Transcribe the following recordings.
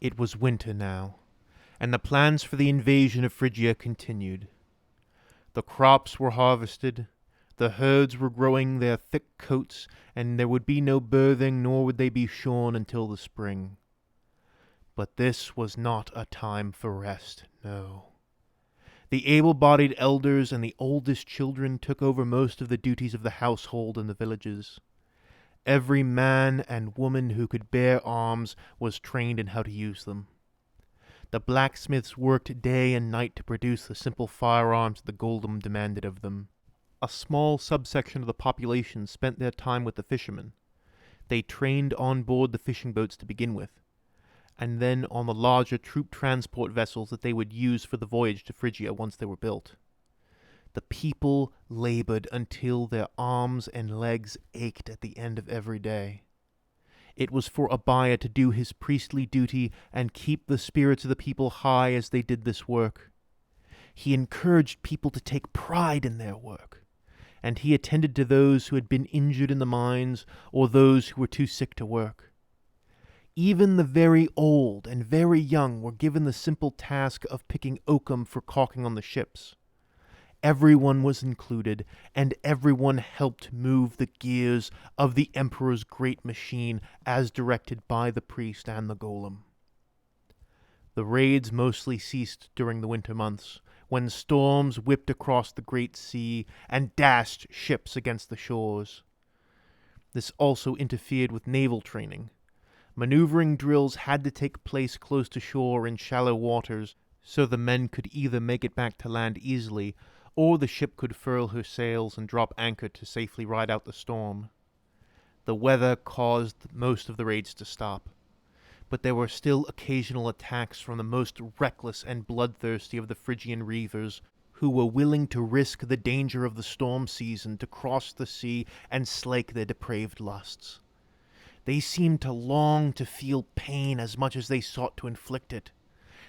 It was winter now, and the plans for the invasion of Phrygia continued. The crops were harvested, the herds were growing their thick coats, and there would be no birthing, nor would they be shorn until the spring. But this was not a time for rest, no. The able-bodied elders and the oldest children took over most of the duties of the household in the villages. Every man and woman who could bear arms was trained in how to use them. The blacksmiths worked day and night to produce the simple firearms the golem demanded of them. A small subsection of the population spent their time with the fishermen. They trained on board the fishing boats to begin with, and then on the larger troop transport vessels that they would use for the voyage to Phrygia once they were built. The people labored until their arms and legs ached at the end of every day. It was for Abaya to do his priestly duty and keep the spirits of the people high as they did this work. He encouraged people to take pride in their work, and he attended to those who had been injured in the mines or those who were too sick to work. Even the very old and very young were given the simple task of picking oakum for caulking on the ships. Everyone was included, and everyone helped move the gears of the Emperor's great machine as directed by the priest and the golem. The raids mostly ceased during the winter months, when storms whipped across the great sea and dashed ships against the shores. This also interfered with naval training. Maneuvering drills had to take place close to shore in shallow waters, so the men could either make it back to land easily, or the ship could furl her sails and drop anchor to safely ride out the storm. The weather caused most of the raids to stop, but there were still occasional attacks from the most reckless and bloodthirsty of the Phrygian reavers, who were willing to risk the danger of the storm season to cross the sea and slake their depraved lusts. They seemed to long to feel pain as much as they sought to inflict it.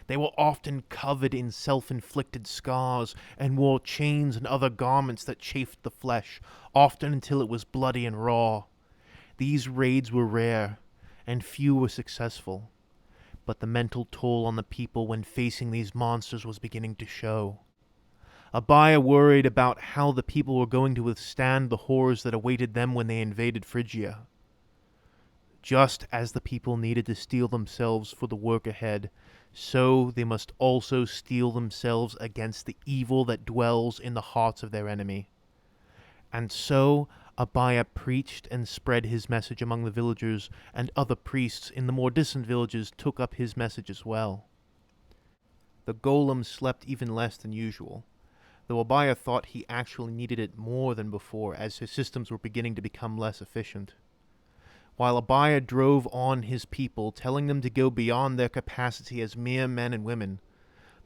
They were often covered in self-inflicted scars and wore chains and other garments that chafed the flesh, often until it was bloody and raw. These raids were rare, and few were successful, but the mental toll on the people when facing these monsters was beginning to show. Abaya worried about how the people were going to withstand the horrors that awaited them when they invaded Phrygia. Just as the people needed to steel themselves for the work ahead, so they must also steel themselves against the evil that dwells in the hearts of their enemy. And so Abaya preached and spread his message among the villagers, and other priests in the more distant villages took up his message as well. The golem slept even less than usual, though Abaya thought he actually needed it more than before as his systems were beginning to become less efficient. While Abaya drove on his people, telling them to go beyond their capacity as mere men and women,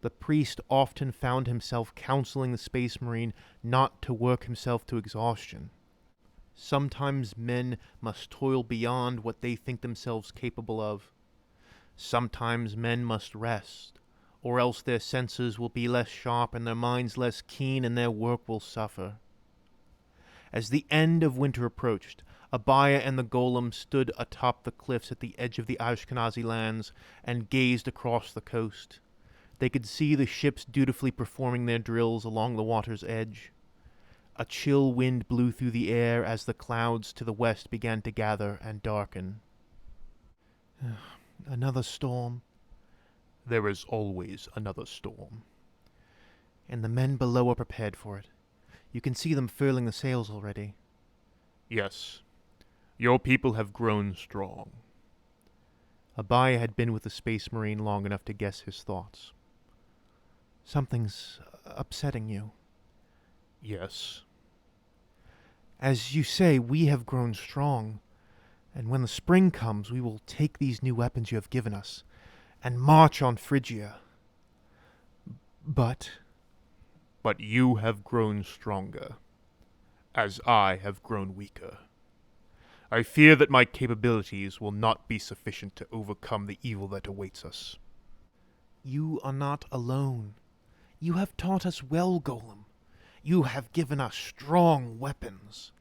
the priest often found himself counseling the Space Marine not to work himself to exhaustion. Sometimes men must toil beyond what they think themselves capable of. Sometimes men must rest, or else their senses will be less sharp and their minds less keen, and their work will suffer. As the end of winter approached, Abaya and the golem stood atop the cliffs at the edge of the Ashkenazi lands and gazed across the coast. They could see the ships dutifully performing their drills along the water's edge. A chill wind blew through the air as the clouds to the west began to gather and darken. Another storm. There is always another storm. And the men below are prepared for it. You can see them furling the sails already. Yes. Your people have grown strong. Abaya had been with the Space Marine long enough to guess his thoughts. Something's upsetting you. Yes. As you say, we have grown strong, and when the spring comes, we will take these new weapons you have given us and march on Phrygia. But you have grown stronger, as I have grown weaker. I fear that my capabilities will not be sufficient to overcome the evil that awaits us. You are not alone. You have taught us well, Golem. You have given us strong weapons.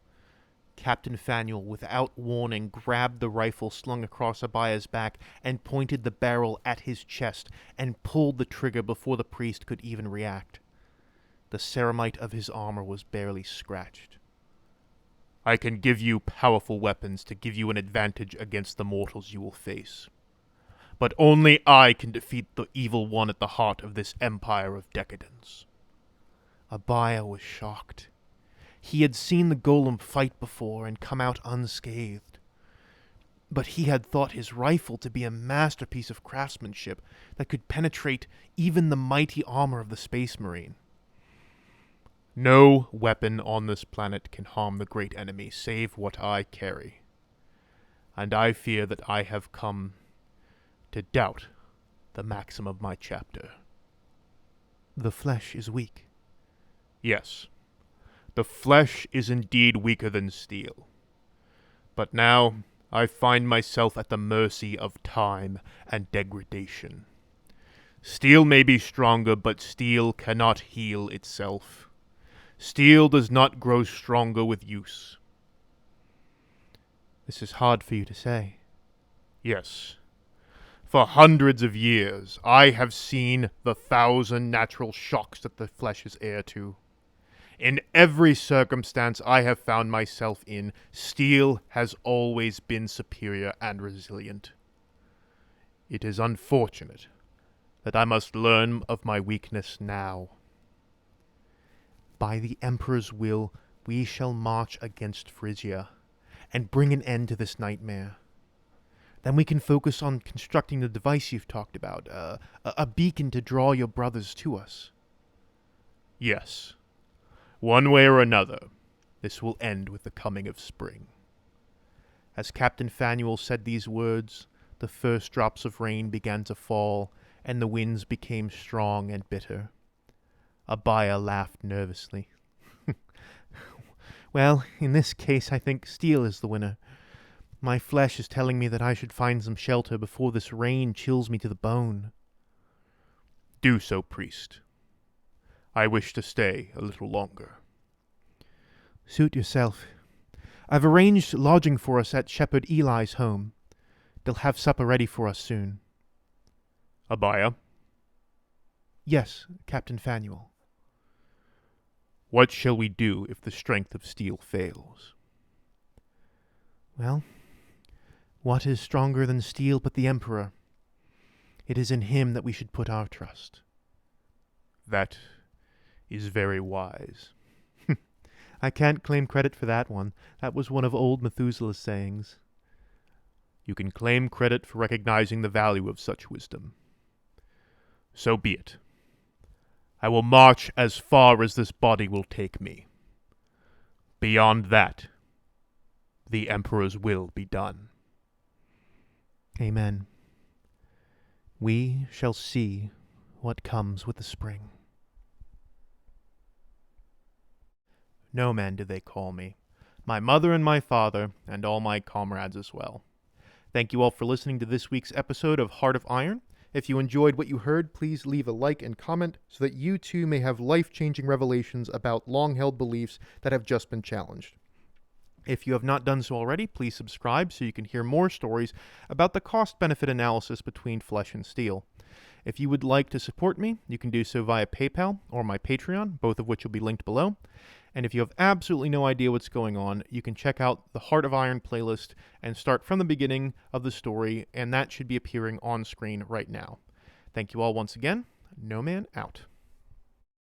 Captain Fanuel, without warning, grabbed the rifle slung across Abaya's back and pointed the barrel at his chest and pulled the trigger before the priest could even react. The ceramite of his armor was barely scratched. "I can give you powerful weapons to give you an advantage against the mortals you will face. But only I can defeat the evil one at the heart of this empire of decadence." Abaya was shocked. He had seen the golem fight before and come out unscathed. But he had thought his rifle to be a masterpiece of craftsmanship that could penetrate even the mighty armor of the Space Marine. "No weapon on this planet can harm the great enemy save what I carry. And I fear that I have come to doubt the maxim of my chapter." "The flesh is weak." "Yes, the flesh is indeed weaker than steel. But now I find myself at the mercy of time and degradation. Steel may be stronger, but steel cannot heal itself. Steel does not grow stronger with use." "This is hard for you to say." "Yes. For hundreds of years, I have seen the 1,000 natural shocks that the flesh is heir to. In every circumstance I have found myself in, steel has always been superior and resilient. It is unfortunate that I must learn of my weakness now. By the Emperor's will, we shall march against Phrygia and bring an end to this nightmare. Then we can focus on constructing the device you've talked about, a beacon to draw your brothers to us." "Yes. One way or another, this will end with the coming of spring." As Captain Fanuel said these words, the first drops of rain began to fall, and the winds became strong and bitter. Abaya laughed nervously. "Well, in this case I think steel is the winner. My flesh is telling me that I should find some shelter before this rain chills me to the bone." "Do so, priest. I wish to stay a little longer." "Suit yourself. I've arranged lodging for us at Shepherd Eli's home. They'll have supper ready for us soon." "Abaya?" "Yes, Captain Fanuel." "What shall we do if the strength of steel fails?" "Well, what is stronger than steel but the Emperor? It is in him that we should put our trust." "That is very wise." "I can't claim credit for that one. That was one of old Methuselah's sayings." "You can claim credit for recognizing the value of such wisdom. So be it. I will march as far as this body will take me. Beyond that, the Emperor's will be done." Amen. We shall see what comes with the spring. No man do they call me. My mother and my father, and all my comrades as well. Thank you all for listening to this week's episode of Heart of Iron. If you enjoyed what you heard, please leave a like and comment so that you too may have life-changing revelations about long-held beliefs that have just been challenged. If you have not done so already, please subscribe so you can hear more stories about the cost-benefit analysis between flesh and steel. If you would like to support me, you can do so via PayPal or my Patreon, both of which will be linked below. And if you have absolutely no idea what's going on, you can check out the Heart of Iron playlist and start from the beginning of the story, and that should be appearing on screen right now. Thank you all once again. No Man out.